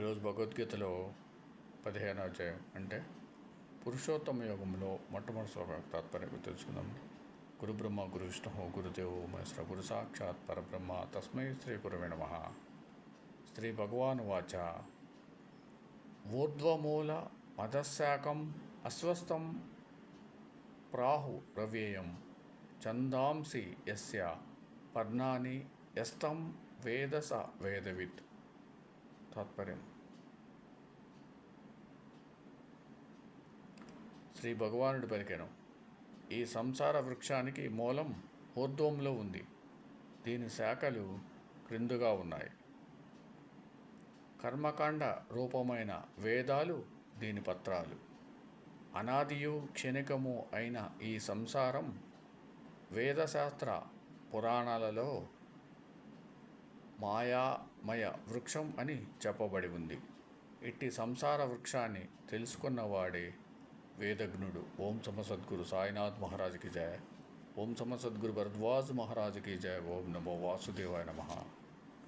ఈరోజు భగవద్గీతలో 15వ అధ్యాయం అంటే పురుషోత్తమ యోగంలో మొట్టమొదటి శ్లోకం తాత్పర్యం తెలుసుకుందాం. గురు బ్రహ్మ గురు విష్ణు గురుదేవో మహేశ్వర గురు సాక్షాత్ పరబ్రహ్మ తస్మై శ్రీ గురవే నమః. శ్రీ భగవాన్ వాచ ఊర్ధ్వమూల మదశాకం అస్వస్థం ప్రాహు రవ్యేయం ఛందాంసి యస్య పర్ణాని యస్తం వేదస వేదవిత్. తాత్పర్యం: శ్రీ భగవానుడు పలికెను, ఈ సంసార వృక్షానికి మూలం ఊర్ధ్వంలో ఉంది, దీని శాఖలు క్రిందుగా ఉన్నాయి. కర్మకాండ రూపమైన వేదాలు దీని పత్రాలు. అనాదియు క్షణికము అయిన ఈ సంసారం వేదశాస్త్ర పురాణాలలో మాయామయ వృక్షం అని చెప్పబడి ఉంది. ఇట్టి సంసార వృక్షాన్ని తెలుసుకున్నవాడే వేదజ్ఞుడు. ఓం సమ సద్గురు సాయినాథ్ మహారాజ్కి జయ. ఓం సమ సద్గురు భరద్వాజ్ మహారాజ్కి జయ. ఓం నమో వాసుదేవాయ నమః.